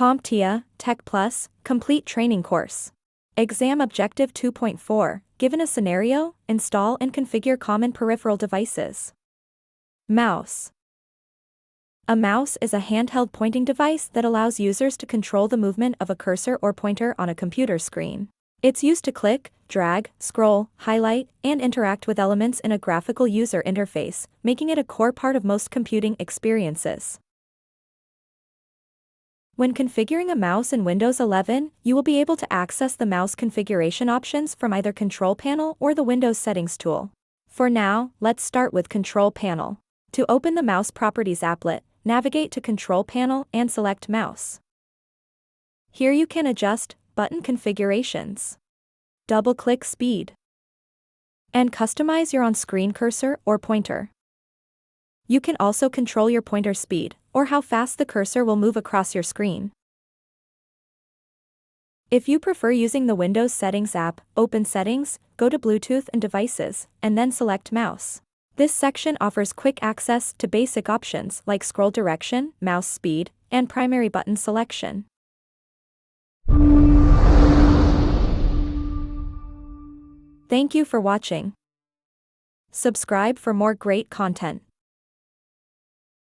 CompTIA Tech Plus Complete Training Course. Exam Objective 2.4. Given a scenario, install and configure common peripheral devices. Mouse. A mouse is a handheld pointing device that allows users to control the movement of a cursor or pointer on a computer screen. It's used to click, drag, scroll, highlight, and interact with elements in a graphical user interface, making it a core part of most computing experiences. When configuring a mouse in Windows 11, you will be able to access the mouse configuration options from either Control Panel or the Windows Settings tool. For now, let's start with Control Panel. To open the Mouse Properties applet, navigate to Control Panel and select Mouse. Here you can adjust button configurations, double-click speed, and customize your on-screen cursor or pointer. You can also control your pointer speed, or how fast the cursor will move across your screen. If you prefer using the Windows Settings app, open Settings, go to Bluetooth and Devices, and then select Mouse. This section offers quick access to basic options like scroll direction, mouse speed, and primary button selection. Thank you for watching. Subscribe for more great content.